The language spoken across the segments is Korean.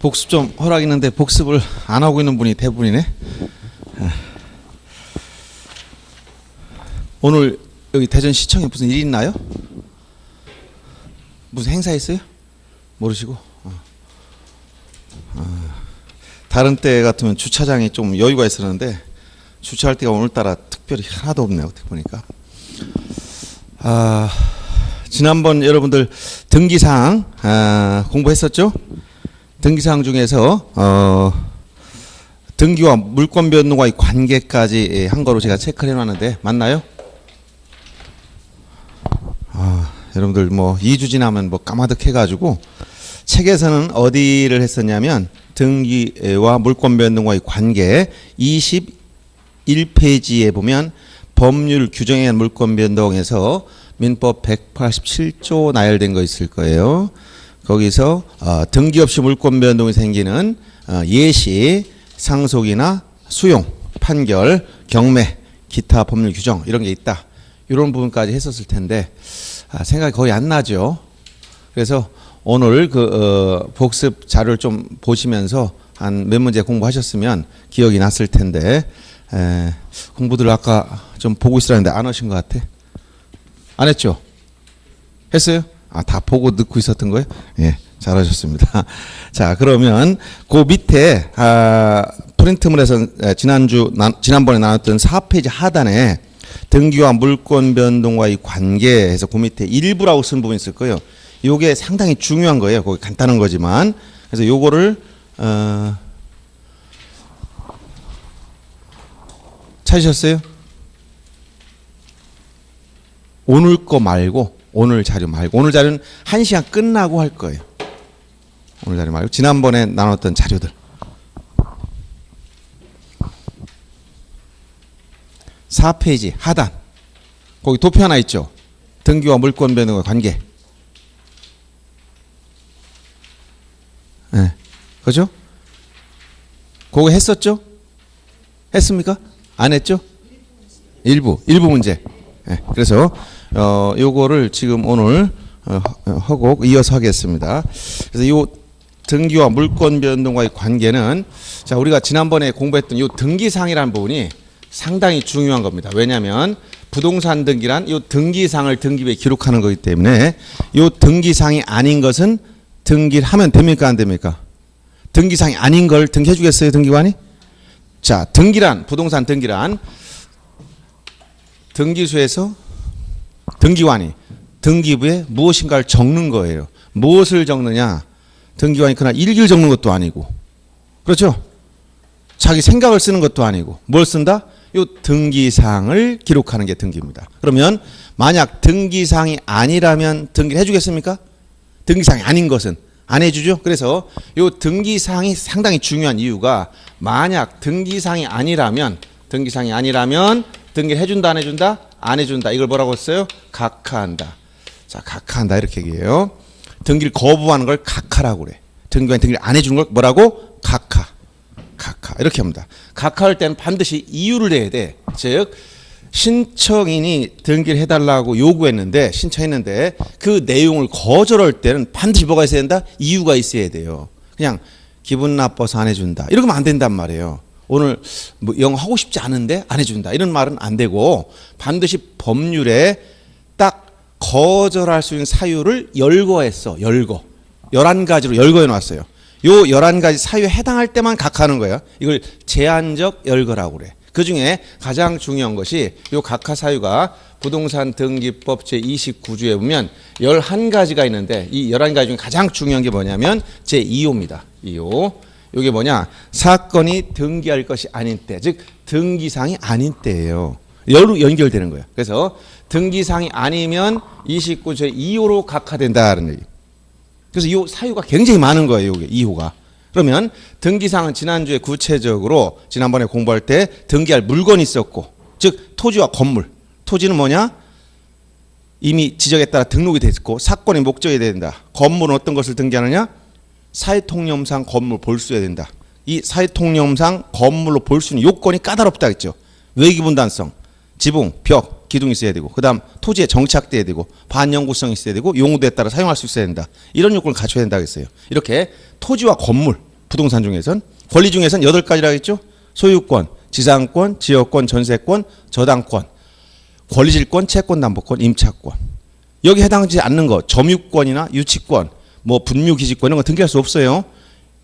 복습 좀 허락 있는데 복습을 안 하고 있는 분이 대부분이네. 오늘 여기 대전시청에 무슨 일 있나요? 무슨 행사 있어요? 모르시고? 다른 때 같으면 주차장이 좀 여유가 있었는데 주차할 때가 오늘따라 특별히 하나도 없네요. 어떻게 보니까. 지난번 여러분들 등기사항 공부했었죠? 등기사항 중에서 등기와 물권 변동과의 관계까지 한 거로 제가 체크를 해놨는데 맞나요? 여러분들 뭐 2주 지나면 뭐 까마득해가지고 책에서는 어디를 했었냐면 등기와 물권 변동과의 관계 21페이지에 보면 법률 규정에 의한 물권 변동에서 민법 187조 나열된 거 있을 거예요. 거기서 등기 없이 물권 변동이 생기는 예시, 상속이나 수용, 판결, 경매, 기타 법률 규정 이런 게 있다. 이런 부분까지 했었을 텐데 생각이 거의 안 나죠. 그래서 오늘 복습 자료를 좀 보시면서 한 몇 문제 공부하셨으면 기억이 났을 텐데 공부들 아까 좀 보고 있으라는데 안 하신 것 같아. 안 했죠? 했어요? 다 보고 넣고 있었던 거예요? 예, 잘하셨습니다. 자, 그러면 그 밑에 프린트물에서 지난번에 나눴던 4페이지 하단에 등기와 물권 변동과의 관계에서 그 밑에 일부라고 쓴 부분이 있을 거예요. 요게 상당히 중요한 거예요. 거기 간단한 거지만. 그래서 요거를 찾으셨어요? 오늘 거 말고 오늘 자료 말고 오늘 자료는 1시간 끝나고 할 거예요. 오늘 자료 말고 지난번에 나눴던 자료들. (4페이지) 하단 거기 도표 하나 있죠. 등기와 물권 변동의 관계. 네. 그죠? 그거 했었죠? 했습니까? 안 했죠? 일부 문제. 네. 그래서 요거를 지금 오늘 하고 이어서 하겠습니다. 그래서 요 등기와 물권 변동과의 관계는 자 우리가 지난번에 공부했던 요 등기사항이라는 부분이 상당히 중요한 겁니다. 왜냐하면 부동산 등기란 요 등기사항을 등기부에 기록하는 거기 때문에 요 등기사항이 아닌 것은 등기를 하면 됩니까 안 됩니까? 등기사항이 아닌 걸 등기해 주겠어요 등기관이? 자 등기란 부동산 등기란 등기소에서 등기관이 등기부에 무엇인가를 적는 거예요. 무엇을 적느냐? 등기관이 그날 일기를 적는 것도 아니고 그렇죠? 자기 생각을 쓰는 것도 아니고 뭘 쓴다? 요 등기사항을 기록하는 게 등기입니다. 그러면 만약 등기사항이 아니라면 등기를 해주겠습니까? 등기사항이 아닌 것은 안 해주죠. 그래서 요 등기사항이 상당히 중요한 이유가 만약 등기사항이 아니라면 등기를 해준다 안 해준다? 안 해준다. 이걸 뭐라고 했어요? 각하한다. 자, 각하한다 이렇게 얘기해요. 등기를 거부하는 걸 각하라고 그래. 등기관이 등기를 안 해주는 걸 뭐라고? 각하 이렇게 합니다. 각하할 때는 반드시 이유를 내야 돼. 즉 신청인이 등기를 해달라고 요구했는데 신청했는데 그 내용을 거절할 때는 반드시 뭐가 있어야 된다? 이유가 있어야 돼요. 그냥 기분 나빠서 안 해준다. 이러면 안 된단 말이에요. 오늘 뭐 영어 하고 싶지 않은데 안 해준다. 이런 말은 안 되고 반드시 법률에 딱 거절할 수 있는 사유를 열거했어. 11가지로 열거해 놨어요. 요 11가지 사유에 해당할 때만 각하하는 거예요. 이걸 제한적 열거라고 그래. 그 중에 가장 중요한 것이 요 각하 사유가 부동산 등기법 제29조에 보면 11가지가 있는데 이 11가지 중에 가장 중요한 게 뭐냐면 제2호입니다. 2호. 이게 뭐냐? 사건이 등기할 것이 아닌 때, 즉 등기사항이 아닌 때예요. 연결되는 거예요. 그래서 등기사항이 아니면 29조 2호로 각하된다는 얘기. 그래서 이 사유가 굉장히 많은 거예요. 이게 2호가. 그러면 등기사항은 지난주에 구체적으로 지난번에 공부할 때 등기할 물건이 있었고 즉 토지와 건물. 토지는 뭐냐? 이미 지적에 따라 등록이 됐고 사건의 목적이 된다. 건물은 어떤 것을 등기하느냐? 사회통념상 건물 볼수해야 된다. 이 사회통념상 건물로 볼 수 있는 요건이 까다롭다 했죠. 외기분단성, 지붕, 벽, 기둥이 있어야 되고 그 다음 토지에 정착돼야 되고 반영구성이 있어야 되고 용도에 따라 사용할 수 있어야 된다. 이런 요건을 갖춰야 된다고 했어요. 이렇게 토지와 건물 부동산 중에선. 권리 중에선 8가지라고 했죠. 소유권, 지상권, 지역권, 전세권, 저당권, 권리질권, 채권담보권, 임차권. 여기 해당하지 않는 거 점유권이나 유치권, 뭐 분묘기지권 이런 거 등기할 수 없어요.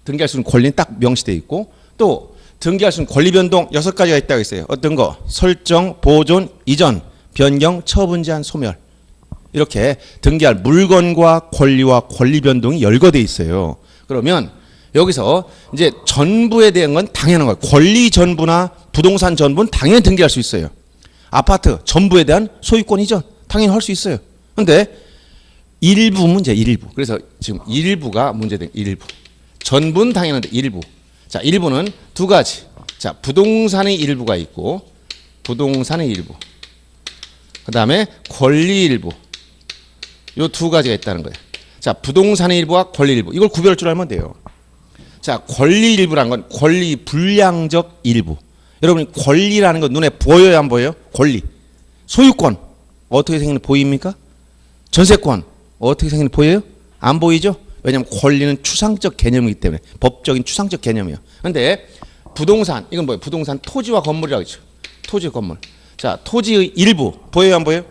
등기할 수 있는 권리는 딱 명시되어 있고 또 등기할 수 있는 권리 변동 6가지가 있다고 했어요. 어떤 거? 설정, 보존, 이전, 변경, 처분 제한, 소멸. 이렇게 등기할 물건과 권리와 권리 변동이 열거되어 있어요. 그러면 여기서 이제 전부에 대한 건 당연한 거예요. 권리 전부나 부동산 전부는 당연히 등기할 수 있어요. 아파트 전부에 대한 소유권 이전 당연히 할 수 있어요. 그런데 일부 문제, 일부. 그래서 지금 일부가 문제된 일부. 전부는 당연한데 일부. 자, 일부는 2가지. 자, 부동산의 일부가 있고 부동산의 일부. 그다음에 권리 일부. 요 2가지가 있다는 거예요. 자, 부동산의 일부와 권리 일부. 이걸 구별할 줄 알면 돼요. 자, 권리 일부란 건 권리 불량적 일부. 여러분 권리라는 건 눈에 보여요, 안 보여요? 권리. 소유권 어떻게 생기는 보입니까? 전세권 어떻게 생기는 보여요? 안 보이죠? 왜냐하면 권리는 추상적 개념이기 때문에 법적인 추상적 개념이에요. 그런데 부동산 이건 뭐예요? 부동산 토지와 건물이라고 했죠. 토지 건물. 자, 토지의 일부 보여요, 안 보여요?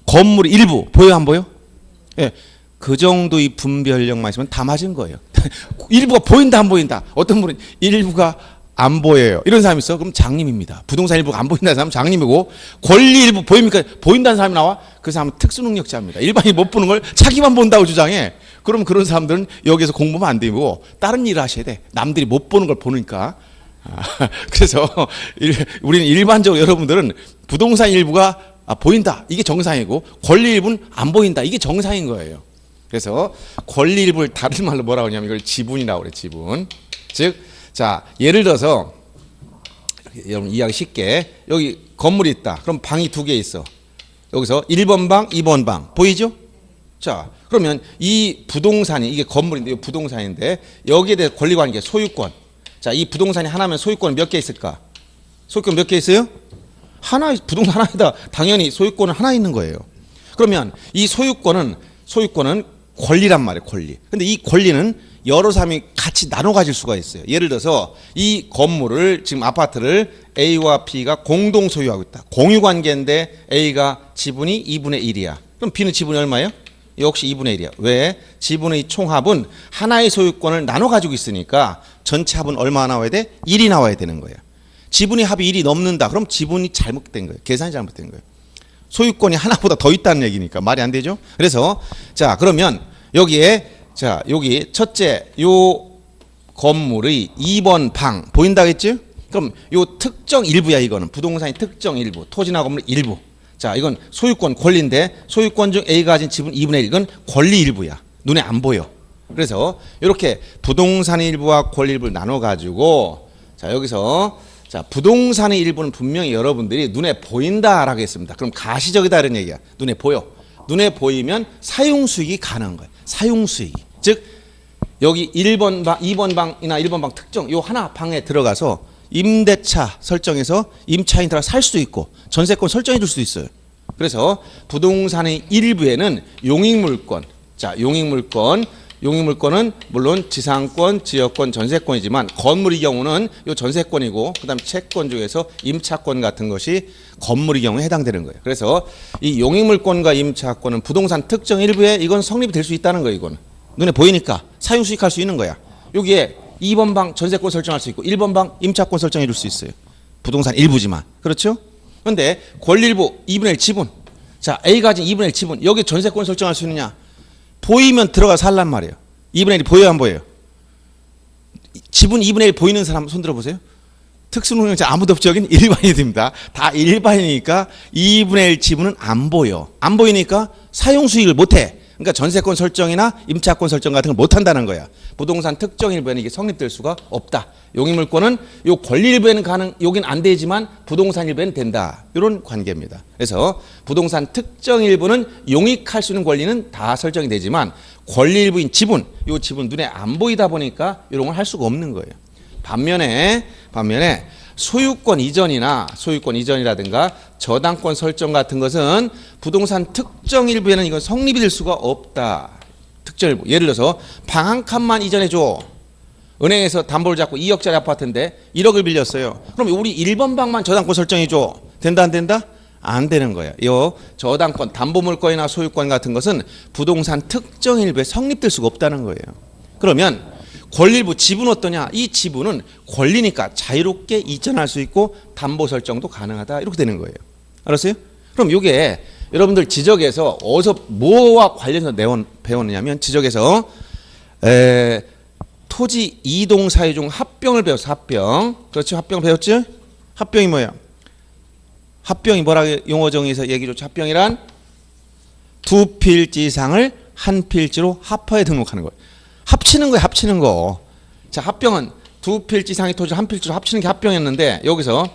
건물의 일부 보여요, 안 보여요? 예. 그 정도의 분별력만 있으면 다 맞은 거예요. 일부가 보인다, 안 보인다. 어떤 분은 일부가 안 보여요. 이런 사람이 있어. 그럼 장님입니다. 부동산 일부가 안 보인다는 사람은 장님이고 권리 일부 보입니까? 보인다는 사람이 나와? 그 사람은 특수능력자입니다. 일반인이 못 보는 걸 자기만 본다고 주장해. 그럼 그런 사람들은 여기서 공부하면 안 되고 다른 일을 하셔야 돼. 남들이 못 보는 걸 보니까. 그래서 우리는 일반적으로 여러분들은 부동산 일부가 보인다. 이게 정상이고 권리 일부는 안 보인다. 이게 정상인 거예요. 그래서 권리 일부를 다른 말로 뭐라고 하냐면 이걸 지분이라고 그래. 지분. 즉, 자, 예를 들어서 여러분 이해하기 쉽게 여기 건물이 있다. 그럼 방이 2개 있어. 여기서 1번 방, 2번 방. 보이죠? 자, 그러면 이 부동산이 이게 건물인데 이 부동산인데 여기에 대해 권리관계 소유권. 자, 이 부동산이 하나면 소유권 몇 개 있을까? 소유권 몇 개 있어요? 하나, 부동산 하나이다. 당연히 소유권은 하나 있는 거예요. 그러면 이 소유권은 권리란 말이에요. 권리. 근데 이 권리는 여러 사람이 같이 나눠 가질 수가 있어요. 예를 들어서 이 건물을 지금 아파트를 A와 B가 공동 소유하고 있다. 공유 관계인데 A가 지분이 2분의 1이야. 그럼 B는 지분이 얼마예요? 역시 2분의 1이야. 왜? 지분의 총합은 하나의 소유권을 나눠 가지고 있으니까 전체 합은 얼마 나와야 돼? 1이 나와야 되는 거예요. 지분의 합이 1이 넘는다. 그럼 지분이 잘못된 거예요. 계산이 잘못된 거예요. 소유권이 하나보다 더 있다는 얘기니까 말이 안 되죠. 그래서 자, 그러면 여기에 자, 여기 첫째 요 건물의 2번 방 보인다겠죠? 그럼 요 특정 일부야. 이거는 부동산의 특정 일부, 토지나 건물의 일부. 자, 이건 소유권 권리인데 소유권 중 A가 가진 지분 2분의 1 이건 권리 일부야. 눈에 안 보여. 그래서 이렇게 부동산의 일부와 권리 일부를 나눠 가지고 자, 여기서 자, 부동산의 일부는 분명히 여러분들이 눈에 보인다라고 했습니다. 그럼 가시적이다 이런 얘기야. 눈에 보여. 눈에 보이면 사용 수익이 가능한 거예요. 사용 수익이. 즉 여기 1번 방, 2번 방이나 1번 방 특정 요 하나 방에 들어가서 임대차 설정해서 임차인 들어가 살 수도 있고 전세권 설정해 줄 수도 있어요. 그래서 부동산의 일부에는 용익물권. 자, 용익물권은 물론 지상권, 지역권, 전세권이지만 건물의 경우는 요 전세권이고 그다음에 채권 중에서 임차권 같은 것이 건물의 경우에 해당되는 거예요. 그래서 이 용익물권과 임차권은 부동산 특정 일부에 이건 성립이 될 수 있다는 거예요. 이거는 눈에 보이니까 사용 수익할 수 있는 거야. 여기에 2번 방 전세권 설정할 수 있고 1번 방 임차권 설정해 줄 수 있어요. 부동산 일부지만. 그렇죠? 그런데 권리 일부 2분의 1 지분. 자, A가 가진 2분의 1 지분. 여기 전세권 설정할 수 있느냐? 보이면 들어가 살란 말이에요. 2분의 1이 보여요, 안 보여요? 지분 2분의 1 보이는 사람 손 들어보세요. 특수능력자 아무도 없죠. 여기는 일반인입니다. 다 일반이니까 2분의 1 지분은 안 보여. 안 보이니까 사용 수익을 못해. 그러니까 전세권 설정이나 임차권 설정 같은 걸 못한다는 거야. 부동산 특정 일부에는 이게 성립될 수가 없다. 용익물권은 요 권리 일부에는 가능, 여긴 안 되지만 부동산 일부에는 된다. 이런 관계입니다. 그래서 부동산 특정 일부는 용익할 수 있는 권리는 다 설정이 되지만 권리 일부인 지분, 요 지분 눈에 안 보이다 보니까 이런 걸 할 수가 없는 거예요. 반면에 소유권 이전이라든가 저당권 설정 같은 것은 부동산 특정 일부에는 이건 성립이 될 수가 없다. 특정 일부. 예를 들어서 방 한 칸만 이전해 줘. 은행에서 담보를 잡고 2억짜리 아파트인데 1억을 빌렸어요. 그럼 우리 1번 방만 저당권 설정해 줘. 된다 안 된다? 안 되는 거예요. 요 저당권, 담보물권이나 소유권 같은 것은 부동산 특정 일부에 성립될 수가 없다는 거예요. 그러면 권리일부 지분 어떠냐? 이 지분은 권리니까 자유롭게 이전할 수 있고 담보 설정도 가능하다. 이렇게 되는 거예요. 알았어요? 그럼 이게 여러분들 지적에서 어디서 뭐와 관련해서 배웠느냐면 지적에서 토지 이동 사유 중 합병을 배웠어. 합병. 그렇지? 합병 배웠지? 합병이 뭐야? 합병이 뭐라고 용어 정의에서 얘기 좋죠? 합병이란 두 필지상을 한 필지로 합하에 등록하는 거예요. 합치는 거예요. 합치는 거. 자, 합병은 두 필지상의 토지를 한 필지로 합치는 게 합병이었는데 여기서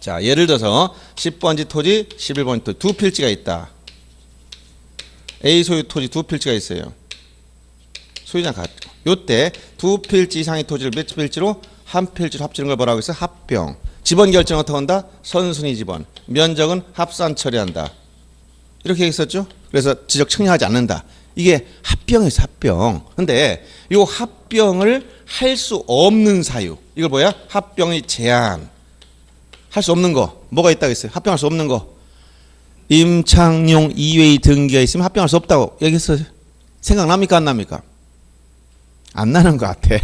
자, 예를 들어서 10번지 토지, 11번지 토지 두 필지가 있다. A 소유 토지 두 필지가 있어요. 소유자 같고. 요때 두 필지 이상의 토지를 몇 필지로 한 필지로 합치는 걸 뭐라고 했어요? 합병. 지번 결정 어떻게 한다? 선순위 지번. 면적은 합산 처리한다. 이렇게 했었죠? 그래서 지적 청량하지 않는다. 이게 합병이었어, 합병. 근데 이 합병을 할 수 없는 사유. 이걸 뭐야? 합병의 제한. 할 수 없는 거. 뭐가 있다고 했어요? 합병할 수 없는 거. 임창용 이외의 등기가 있으면 합병할 수 없다고 얘기했어요. 생각납니까? 안 납니까? 안 나는 것 같아.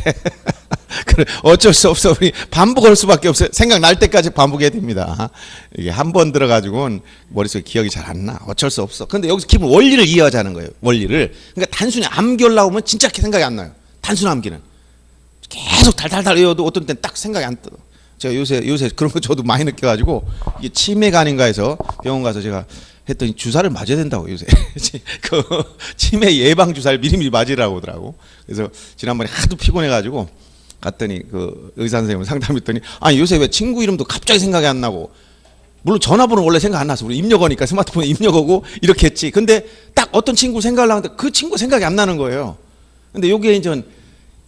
그래, 어쩔 수 없어. 우리 반복할 수밖에 없어요. 생각날 때까지 반복해야 됩니다. 이게 한 번 들어가지고는 머릿속에 기억이 잘 안 나. 어쩔 수 없어. 근데 여기서 기본 원리를 이해하자는 거예요. 원리를. 그러니까 단순히 암기하려고 하면 진짜 생각이 안 나요. 단순 암기는. 계속 달달달 외워도 어떤 때는 딱 생각이 안 떠. 제가 요새 그런 거 저도 많이 느껴가지고 이게 치매가 아닌가 해서 병원 가서 제가 했더니 주사를 맞아야 된다고 요새. 그 치매 예방 주사를 미리미리 맞으라고 하더라고. 그래서 지난번에 하도 피곤해가지고 갔더니 그 의사 선생님 상담했더니 아니 요새 왜 친구 이름도 갑자기 생각이 안 나고 물론 전화번호 원래 생각 안 나서 우리 입력하니까 스마트폰에 입력하고 이렇게 했지. 근데 딱 어떤 친구 생각을 하는데 그 친구 생각이 안 나는 거예요. 근데 요게 이제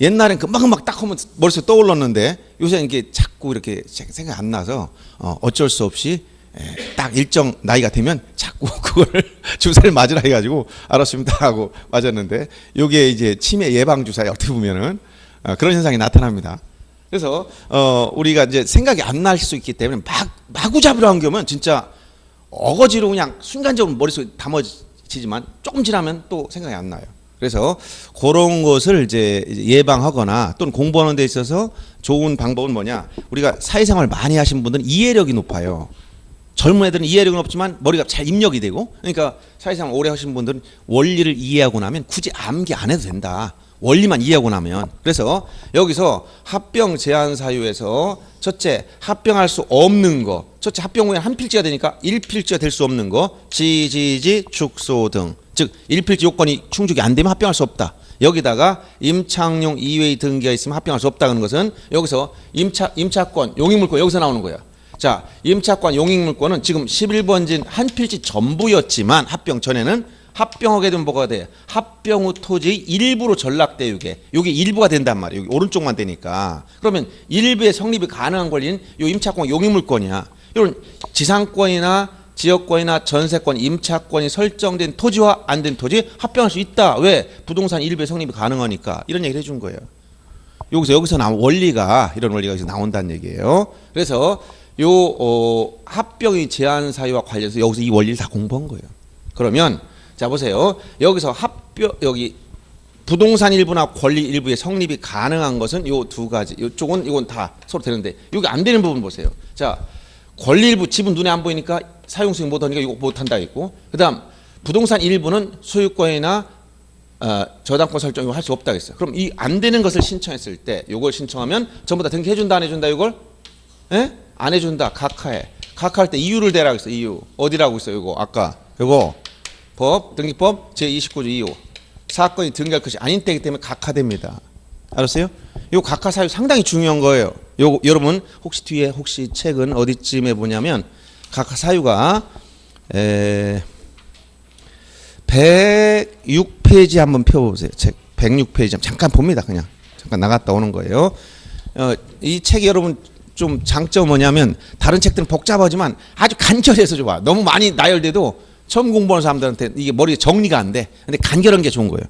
옛날엔 금방금방 딱 하면 머릿속에 떠올랐는데 요새는 이게 자꾸 이렇게 생각 안 나서 어쩔 수 없이 딱 일정 나이가 되면 자꾸 그걸 주사를 맞으라 해가지고 알았습니다 하고 맞았는데 요게 이제 치매 예방 주사에 어떻게 보면은 그런 현상이 나타납니다. 그래서 우리가 이제 생각이 안 날 수 있기 때문에 마구 잡으려 한 경우는 진짜 어거지로 그냥 순간적으로 머릿속에 담아지지만 조금 지나면 또 생각이 안 나요. 그래서 그런 것을 이제 예방하거나 또는 공부하는 데 있어서 좋은 방법은 뭐냐? 우리가 사회생활 많이 하신 분들은 이해력이 높아요. 젊은 애들은 이해력은 없지만 머리가 잘 입력이 되고, 그러니까 사회생활 오래 하신 분들은 원리를 이해하고 나면 굳이 암기 안 해도 된다. 원리만 이해하고 나면. 그래서 여기서 합병 제한 사유에서 첫째 합병할 수 없는 거, 첫째 합병 후에 한 필지가 되니까 1필지가 될 수 없는 거, 지지지 축소 등, 즉 1필지 요건이 충족이 안 되면 합병할 수 없다. 여기다가 임창용 이외의 등기가 있으면 합병할 수 없다는 것은 여기서 임차권, 용익물권 여기서 나오는 거야. 자, 임차권, 용익물권은 지금 11번진 한 필지 전부였지만 합병 전에는 합병하게 되면 뭐가 돼? 합병 후 토지의 일부로 전락대유게. 여기 일부가 된단 말이에요. 여기 오른쪽만 되니까. 그러면 일부의 성립이 가능한 권리는 요 임차권, 용익물권이야. 이런 지상권이나 지역권이나 전세권, 임차권이 설정된 토지와 안 된 토지 합병할 수 있다. 왜? 부동산 일부의 성립이 가능하니까. 이런 얘기를 해준 거예요. 여기서 나온 원리가, 이런 원리가 여기서 나온다는 얘기예요. 그래서 합병의 제한 사유와 관련해서 여기서 이 원리를 다 공부한 거예요. 그러면 자 보세요. 여기서 여기 부동산 일부나 권리 일부의 성립이 가능한 것은 요 두 가지. 이쪽은 이건 다 서로 되는데 여기 안 되는 부분 보세요. 자, 권리 일부 지분 눈에 안 보이니까 사용 수익 못 하니까 이거 못 한다 했고, 그다음 부동산 일부는 소유권이나 저당권 설정 이거 할 수 없다 했어요. 그럼 이 안 되는 것을 신청했을 때 요걸 신청하면 전부 다 등기해 준다 안 해준다 이걸? 예? 안 해준다. 각하해. 각하할 때 이유를 대라고 했어요. 이유. 어디라고 있어요? 이거 아까 요거 법 등기법 제29조 2호 사건이 등기할 것이 아닌 때이기 때문에 각하됩니다. 알았어요? 요 각하 사유 상당히 중요한 거예요. 요 여러분 혹시 뒤에 혹시 책은 어디쯤에 보냐면 각하 사유가 106페이지 한번 펴보세요. 책 106페이지 잠깐 봅니다. 그냥 잠깐 나갔다 오는 거예요. 이 책이 여러분 좀 장점은 뭐냐면 다른 책들은 복잡하지만 아주 간결해서 좋아. 너무 많이 나열돼도 처음 공부하는 사람들한테 이게 머리에 정리가 안 돼. 근데 간결한 게 좋은 거예요.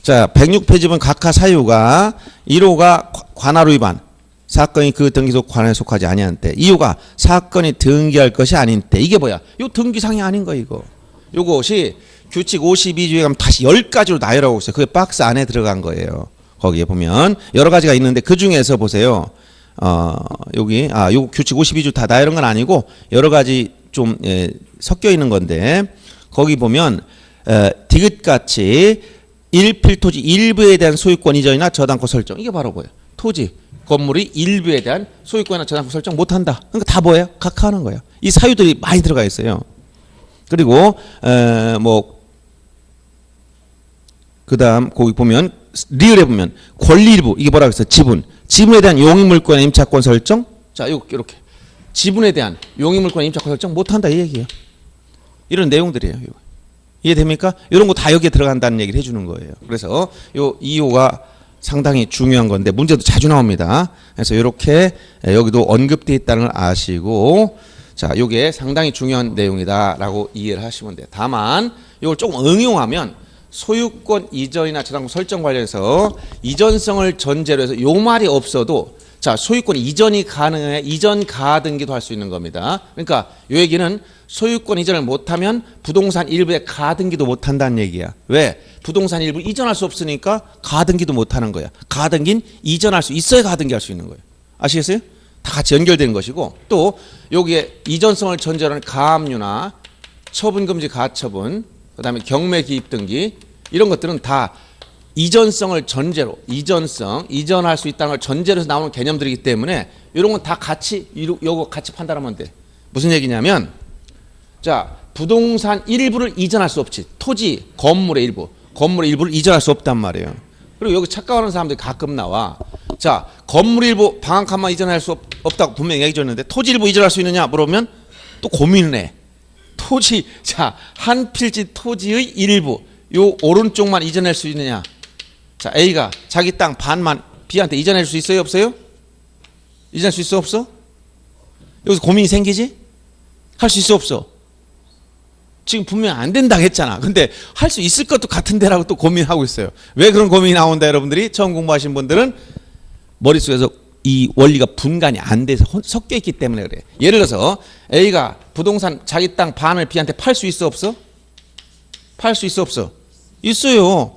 자, 106페이지 보면 각하 사유가 1호가 관할 위반. 사건이 그 등기소 관할에 속하지 아니한 때. 2호가 사건이 등기할 것이 아닌 때. 이게 뭐야? 요 등기상이 아닌 거 이거. 요것이 규칙 52조에 가면 다시 10가지로 나열하고 있어요. 그게 박스 안에 들어간 거예요. 거기에 보면 여러 가지가 있는데 그 중에서 보세요. 여기 요 규칙 52조 다 나열한 건 아니고 여러 가지 좀 섞여 있는 건데 거기 보면 디귿같이 일필토지 일부에 대한 소유권 이전이나 저당권 설정 이게 바로 뭐예요? 토지 건물이 일부에 대한 소유권이나 저당권 설정 못한다. 그러니까 다 뭐예요? 각하하는 거예요. 이 사유들이 많이 들어가 있어요. 그리고 뭐 그다음 거기 보면 리을에 보면 권리 일부 이게 뭐라고 했어요? 지분에 대한 용익물권의 임차권 설정. 자, 이렇게 지분에 대한 용익물권의 임차권 설정 못한다 이 얘기예요. 이런 내용들이에요. 이해됩니까? 이런 거 다 여기에 들어간다는 얘기를 해주는 거예요. 그래서 요 2호가 상당히 중요한 건데 문제도 자주 나옵니다. 그래서 이렇게 여기도 언급되어 있다는 걸 아시고 자, 요게 상당히 중요한 내용이다라고 이해를 하시면 돼요. 다만 이걸 조금 응용하면 소유권 이전이나 저당권 설정 관련해서 이전성을 전제로 해서 요 말이 없어도 자, 소유권 이전이 가능해 이전 가등기도 할 수 있는 겁니다. 그러니까 요 얘기는 소유권 이전을 못하면 부동산 일부에 가등기도 못한다는 얘기야. 왜? 부동산 일부 이전할 수 없으니까 가등기도 못하는 거야. 가등기는 이전할 수 있어야 가등기 할 수 있는 거예요. 아시겠어요? 다 같이 연결되는 것이고 또 여기에 이전성을 전제로 하는 가압류나 처분금지 가처분 그다음에 경매 기입 등기 이런 것들은 다 이전성을 전제로 이전할 수 있다는 걸 전제로 해서 나오는 개념들이기 때문에 이런 건 다 같이 요거 같이 판단하면 돼. 무슨 얘기냐면 자, 부동산 일부를 이전할 수 없지. 토지, 건물의 일부를 이전할 수 없단 말이에요. 그리고 여기 착각하는 사람들이 가끔 나와. 자, 건물 일부 방 한 칸만 이전할 수 없다고 분명히 얘기 줬는데 토지 일부 이전할 수 있느냐 물어보면 또 고민을 해. 토지, 자, 한 필지 토지의 일부 요 오른쪽만 이전할 수 있느냐. 자, A가 자기 땅 반만 B한테 이전할 수 있어요 없어요? 이전할 수 있어 없어? 여기서 고민이 생기지? 할 수 있어 없어? 지금 분명 안 된다고 했잖아. 근데 할 수 있을 것도 같은데라고 또 고민하고 있어요. 왜 그런 고민이 나온다 여러분들이 처음 공부하신 분들은 머릿속에서 이 원리가 분간이 안 돼서 섞여 있기 때문에 그래. 예를 들어서 A가 부동산 자기 땅 반을 B한테 팔 수 있어 없어? 팔 수 있어 없어? 있어요.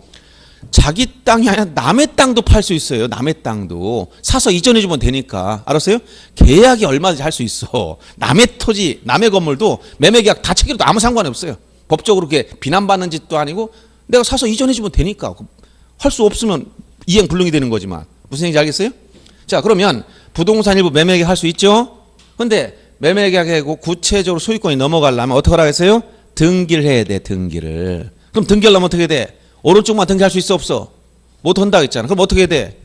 자기 땅이 아니라 남의 땅도 팔 수 있어요. 남의 땅도 사서 이전해 주면 되니까. 알았어요? 계약이 얼마든지 할 수 있어. 남의 토지, 남의 건물도 매매 계약 다 체결해도 아무 상관이 없어요. 법적으로 그렇게 비난받는 짓도 아니고 내가 사서 이전해 주면 되니까. 할 수 없으면 이행 불능이 되는 거지만. 무슨 얘기인지 알겠어요? 자, 그러면 부동산 일부 매매 계약 할 수 있죠? 근데 매매 계약하고 구체적으로 소유권이 넘어가려면 어떻게 하라고 했어요? 등기를 해야 돼, 등기를. 그럼 등기하려면 어떻게 돼? 오른쪽만 등기할 수 있어 없어? 못 한다고 했잖아. 그럼 어떻게 해야 돼?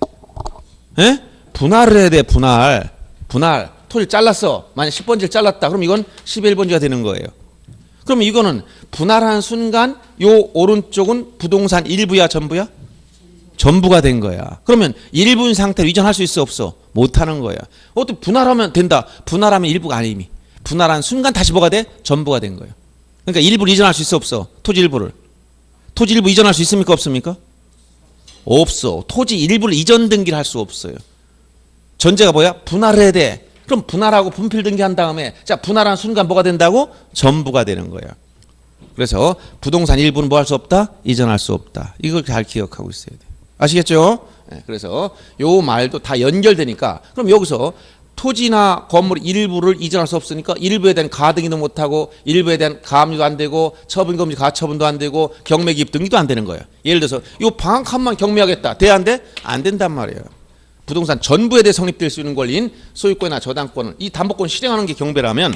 에? 분할을 해야 돼. 분할. 토지를 잘랐어. 만약 10번지를 잘랐다. 그럼 이건 11번지가 되는 거예요. 그럼 이거는 분할하는 순간 요 오른쪽은 부동산 일부야 전부야? 전부가 된 거야. 그러면 일부인 상태로 이전할 수 있어 없어? 못 하는 거야. 어떻게 분할하면 된다. 분할하면 일부가 아니 이미. 분할한 순간 다시 뭐가 돼? 전부가 된 거예요. 그러니까 일부를 이전할 수 있어 없어? 토지 일부를. 토지 일부 이전할 수 있습니까 없습니까? 없어. 토지 일부를 이전 등기를 할 수 없어요. 전제가 뭐야? 분할을 해야 돼. 그럼 분할하고 분필 등기한 다음에 자, 분할한 순간 뭐가 된다고? 전부가 되는 거야. 그래서 부동산 일부는 뭐 할 수 없다? 이전할 수 없다. 이걸 잘 기억하고 있어야 돼. 아시겠죠? 네, 그래서 요 말도 다 연결되니까 그럼 여기서 토지나 건물 일부를 이전할 수 없으니까 일부에 대한 가등기도 못하고 일부에 대한 가압류도 안 되고 처분금지 가처분도 안 되고 경매 기입 등기도 안 되는 거예요. 예를 들어서 요 방 한 칸만 경매하겠다. 돼 안 돼? 안 된단 말이에요. 부동산 전부에 대해 성립될 수 있는 권리인 소유권이나 저당권을 이 담보권 실행하는 게 경매라면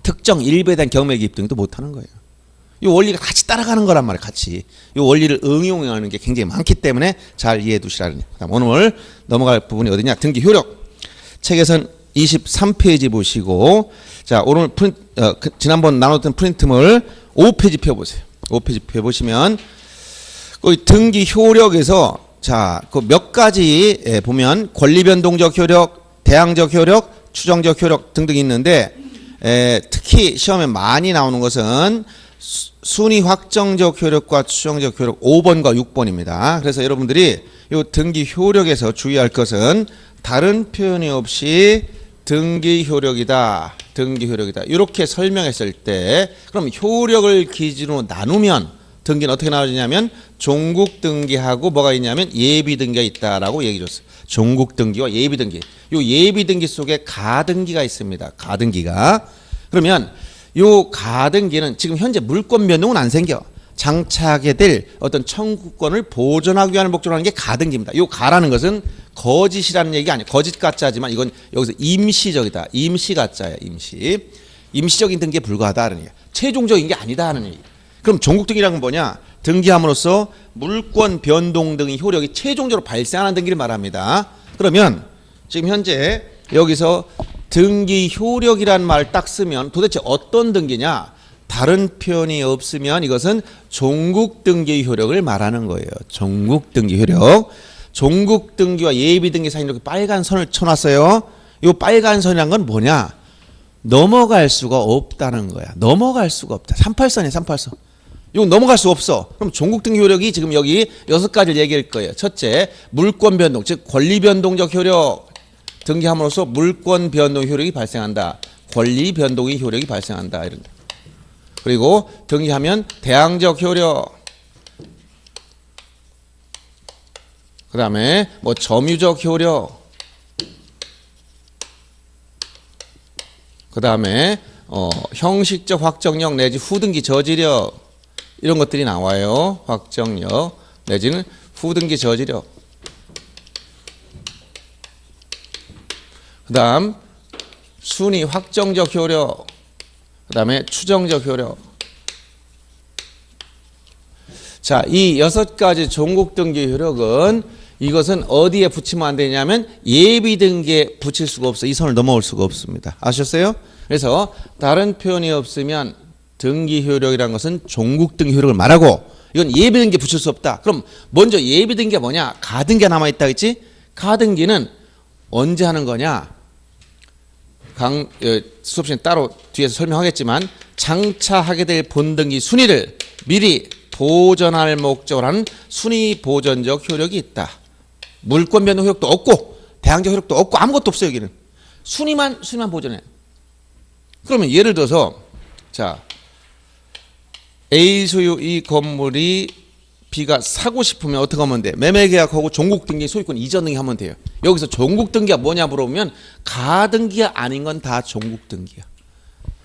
특정 일부에 대한 경매 기입 등도 못하는 거예요. 이 원리가 같이 따라가는 거란 말이에요. 같이. 이 원리를 응용하는 게 굉장히 많기 때문에 잘 이해해 두시라는. 오늘 넘어갈 부분이 어디냐? 등기 효력. 책에선 23페이지 보시고 자, 오늘 지난번 나눴던 프린트물 5페이지 펴보세요. 5페이지 펴보시면 그 등기 효력에서 자, 그 몇 가지 보면 권리변동적 효력, 대항적 효력, 추정적 효력 등등이 있는데 특히 시험에 많이 나오는 것은 순위 확정적 효력과 추정적 효력 5번과 6번입니다. 그래서 여러분들이 이 등기 효력에서 주의할 것은 다른 표현이 없이 등기 효력이다. 등기 효력이다. 이렇게 설명했을 때 그럼 효력을 기준으로 나누면 등기는 어떻게 나눠지냐면 종국 등기하고 뭐가 있냐면 예비 등기가 있다라고 얘기해 줬어요. 종국 등기와 예비 등기. 요 예비 등기 속에 가등기가 있습니다. 가등기가. 그러면 요 가등기는 지금 현재 물권 변동은 안 생겨. 장차하게 될 어떤 청구권을 보존하기 위한 목적으로 하는 게 가등기입니다. 요 가라는 것은 거짓이라는 얘기 아니에요. 거짓 가짜지만 이건 여기서 임시적이다. 임시 가짜야. 임시. 임시적인 등기에 불과하다는 얘기야. 최종적인 게 아니다 하는 얘기. 그럼 종국 등기라는 건 뭐냐? 등기함으로써 물권 변동 등의 효력이 최종적으로 발생하는 등기를 말합니다. 그러면 지금 현재 여기서 등기 효력이라는 말을 딱 쓰면 도대체 어떤 등기냐? 다른 표현이 없으면 이것은 종국 등기 효력을 말하는 거예요. 종국 등기 효력. 종국 등기와 예비 등기 사이에 이렇게 빨간 선을 쳐놨어요. 이 빨간 선이란 건 뭐냐? 넘어갈 수가 없다는 거야. 넘어갈 수가 없다. 38선이야, 38선. 이거 넘어갈 수 없어. 그럼 종국 등기 효력이 지금 여기 6가지를 얘기할 거예요. 첫째, 물권 변동, 즉 권리 변동적 효력. 등기함으로써 물권 변동 효력이 발생한다. 권리 변동의 효력이 발생한다. 이런 거. 그리고 등기하면 대항적 효력. 그 다음에 뭐 점유적 효력. 그 다음에 형식적 확정력 내지 후등기 저지력. 이런 것들이 나와요. 확정력 내지는 후등기 저지력. 그 다음 순위 확정적 효력. 그 다음에 추정적 효력. 자, 이 6가지 종국 등기 효력은 이것은 어디에 붙이면 안 되냐면 예비 등기에 붙일 수가 없어. 이 선을 넘어올 수가 없습니다. 아셨어요? 그래서 다른 표현이 없으면 등기 효력이라는 것은 종국 등기 효력을 말하고 이건 예비 등기에 붙일 수 없다. 그럼 먼저 예비 등기가 뭐냐? 가등기가 남아있다 했지? 가등기는 언제 하는 거냐? 수업 시간에 따로 뒤에서 설명하겠지만 장차 하게 될 본등기 순위를 미리 보전할 목적으로 하는 순위 보전적 효력이 있다. 물권 변동 효력도 없고 대항적 효력도 없고 아무것도 없어요. 여기는 순위만 보전해. 그러면 예를 들어서 자 A 소유 이 건물이 B가 사고 싶으면 어떻게 하면 돼? 매매계약하고 종국등기 소유권 이전 등기 하면 돼요. 여기서 종국등기가 뭐냐 물어보면 가등기가 아닌 건 다 종국등기야.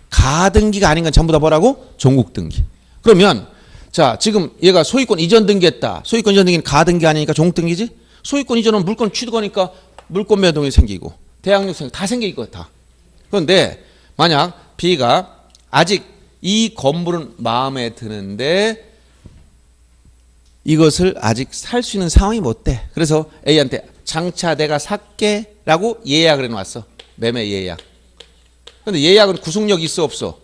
가등기가 아닌 건 전부 다 뭐라고? 종국등기. 그러면 자 지금 얘가 소유권 이전 등기했다. 소유권 이전 등기는 가등기 아니니까 종국등기지? 소유권 이전은 물권 취득하니까 물권 변동이 생기고 대항력 생기고 다 생기고 다. 그런데 만약 B가 아직 이 건물은 마음에 드는데 이것을 아직 살 수 있는 상황이 못 돼. 그래서 A한테 장차 내가 살게 라고 예약을 해놨어. 매매 예약. 그런데 예약은 구속력 있어 없어?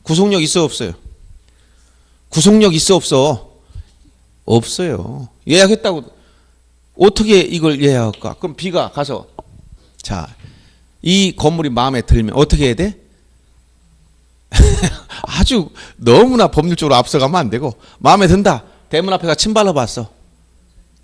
구속력 있어 없어요? 구속력 있어 없어? 없어요. 예약했다고 어떻게 이걸 예약할까? 그럼 B가 가서 자, 이 건물이 마음에 들면 어떻게 해야 돼? 아주 너무나 법률적으로 앞서가면 안 되고 마음에 든다. 대문 앞에가 침 발라봤어.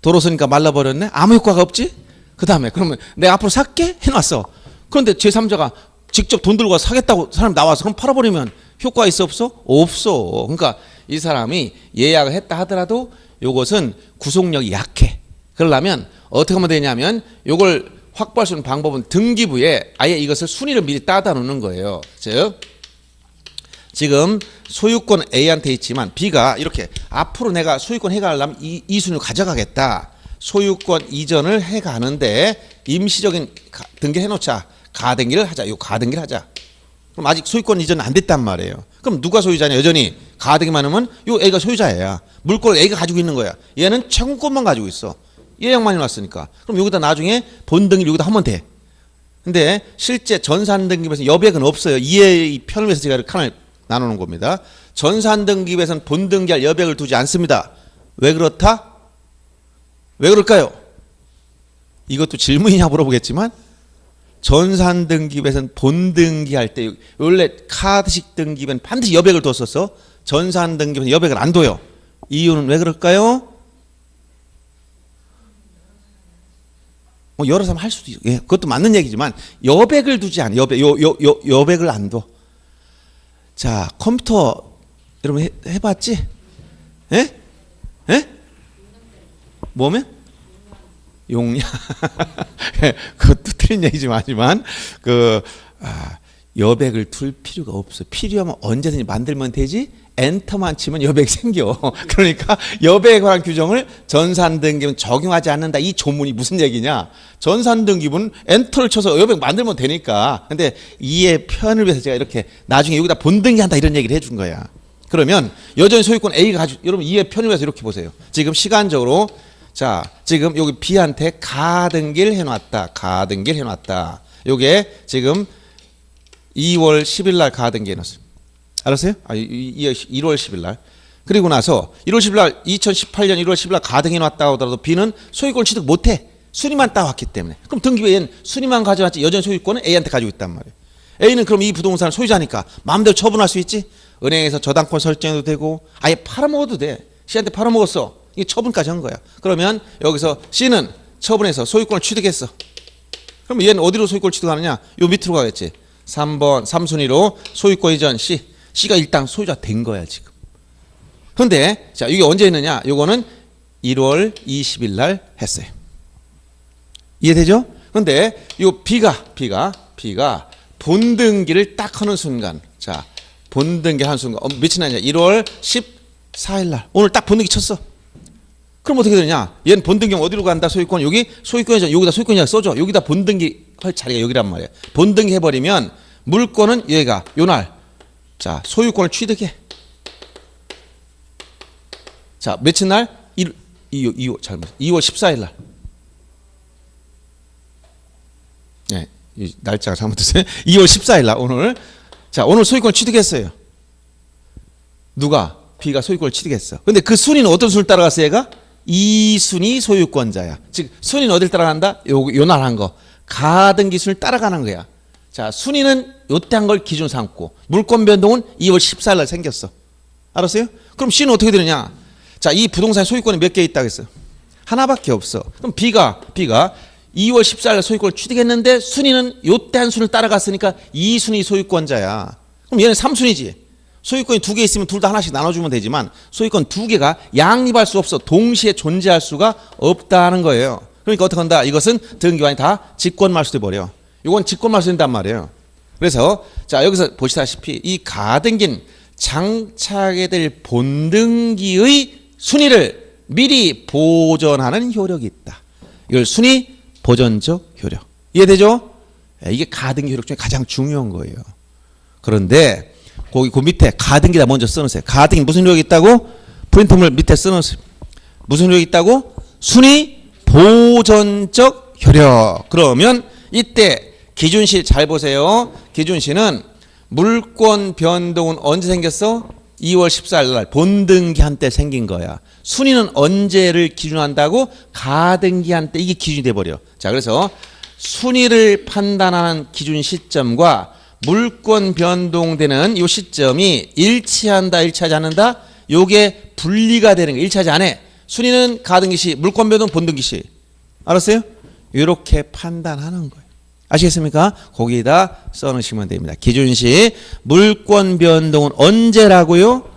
도로 서니까 말라버렸네. 아무 효과가 없지? 그 다음에 그러면 내가 앞으로 살게 해놨어. 그런데 제3자가 직접 돈 들고 사겠다고 사람 나와서 그럼 팔아버리면 효과가 있어 없어? 없어. 그러니까 이 사람이 예약을 했다 하더라도 이것은 구속력이 약해. 그러려면 어떻게 하면 되냐면 이걸 확보할 수 있는 방법은 등기부에 아예 이것을 순위를 미리 따다 놓는 거예요. 즉 지금 소유권 A한테 있지만 B가 이렇게 앞으로 내가 소유권 해가려면 이 순위를 가져가겠다. 소유권 이전을 해가는데 임시적인 등기를 해놓자. 가등기를 하자. 이 가등기를 하자. 그럼 아직 소유권 이전은 안 됐단 말이에요. 그럼 누가 소유자냐? 여전히 가등기만 하면 이 A가 소유자야. 물권을 A가 가지고 있는 거야. 얘는 채권만 가지고 있어. 예약만 해놨으니까. 그럼 여기다 나중에 본등기를 여기다 하면 돼. 근데 실제 전산등기부에서는 여백은 없어요. 이해의 편을 위해서 제가 칸을 나누는 겁니다. 전산등기부에서는 본등기할 여백을 두지 않습니다. 왜 그렇다? 왜 그럴까요? 이것도 질문이냐 물어보겠지만 전산등기부에서는 본등기할 때 원래 카드식 등기부는 반드시 여백을 뒀었어. 전산 등기부에서 여백을 안 둬요. 이유는 왜 그럴까요? 뭐 여러 사람 할 수도 있어. 예, 그것도 맞는 얘기지만 여백을 두지 않아. 여백을 안 둬. 자, 컴퓨터 여러분 해봤지? 예? 예? 뭐면? 용량. 그것도 틀린 얘기지만 여백을 둘 필요가 없어. 필요하면 언제든지 만들면 되지. 엔터만 치면 여백 생겨. 그러니까 여백에 관한 규정을 전산등기부는 적용하지 않는다. 이 조문이 무슨 얘기냐? 전산등기부는 엔터를 쳐서 여백 만들면 되니까. 근데 이해 표현을 위해서 제가 이렇게 나중에 여기다 본등기한다 이런 얘기를 해준 거야. 그러면 여전히 소유권 A가 가지고 여러분 이해 표현을 위해서 이렇게 보세요. 지금 시간적으로 자 지금 여기 B한테 가등기를 해놨다. 가등기를 해놨다. 요게 지금 2월 10일 날 가등기 해놨어요. 알았어요? 1월 10일 날. 그리고 나서 1월 10일 날 2018년 1월 10일 날 가등기 놨다 하더라도 B는 소유권 취득 못해. 순위만 따왔기 때문에. 그럼 등기부에 A는 순위만 가져왔지 여전히 소유권은 A한테 가지고 있단 말이에요. A는 그럼 이 부동산을 소유자니까 마음대로 처분할 수 있지. 은행에서 저당권 설정해도 되고 아예 팔아먹어도 돼. C한테 팔아먹었어. 이게 처분까지 한 거야. 그러면 여기서 C는 처분해서 소유권을 취득했어. 그럼 얘는 어디로 소유권을 취득하느냐? 요 밑으로 가겠지. 3번 3순위로 소유권 이전 C. C가 일단 소유자 된 거야 지금. 그런데 자 이게 언제 했느냐? 요거는 1월 20일 날 했어요. 이해되죠? 그런데 요 B가 본등기를 딱 하는 순간, 자 본등기 하는 순간 며칠 날이냐? 1월 14일 날 오늘 딱 본등기 쳤어. 그럼 어떻게 되느냐? 얘는 본등기 어디로 간다? 소유권 여기 소유권이잖아. 여기다 소유권이라 써줘. 여기다 본등기 할 자리가 여기란 말이야. 본등기 해버리면 물권은 얘가 요날 자 소유권을 취득해. 자 며칠 날? 2월 14일 날. 네, 이 날짜가 잘못됐어요. 2월 14일 날 오늘. 자 오늘 소유권을 취득했어요. 누가? B가 소유권을 취득했어. 근데 그 순위는 어떤 순위를 따라갔어 얘가? 2순위 소유권자야. 즉 순위는 어딜 따라간다? 요날 한 거. 가등기 순위를 따라가는 거야. 자 순위는 요때 한 걸 기준 삼고 물권 변동은 2월 14일 날 생겼어. 알았어요? 그럼 C는 어떻게 되느냐? 자 이 부동산 소유권이 몇 개 있다고 했어? 하나밖에 없어. 그럼 B가 2월 14일 날 소유권을 취득했는데 순위는 요때 한 순위를 따라갔으니까 2순위 소유권자야. 그럼 얘는 3순위지. 소유권이 2개 있으면 둘 다 하나씩 나눠주면 되지만 소유권 2개가 양립할 수 없어. 동시에 존재할 수가 없다는 거예요. 그러니까 어떻게 한다? 이것은 등기관이 다 직권말소돼 버려. 이건 직권말소된단 말이에요. 그래서 자 여기서 보시다시피 이 가등기는 장착하게 될 본등기의 순위를 미리 보전하는 효력이 있다. 이걸 순위 보전적 효력. 이해되죠? 이게 가등기 효력 중에 가장 중요한 거예요. 그런데 거기 그 밑에 가등기다 먼저 써놓으세요. 가등기 무슨 효력이 있다고? 프린트물 밑에 써놓으세요. 무슨 효력이 있다고? 순위 보전적 효력. 그러면 이때 기준시 잘 보세요. 기준시는 물권 변동은 언제 생겼어? 2월 14일 날 본등기 한때 생긴 거야. 순위는 언제를 기준한다고? 가등기 한때 이게 기준이 돼버려. 자 그래서 순위를 판단하는 기준 시점과 물권 변동되는 이 시점이 일치한다 일치하지 않는다? 요게 분리가 되는 거. 일치하지 않아. 순위는 가등기시, 물권 변동 본등기시. 알았어요? 이렇게 판단하는 거예요. 아시겠습니까? 거기에다 써놓으시면 됩니다. 기준시 물권 변동은 언제라고요?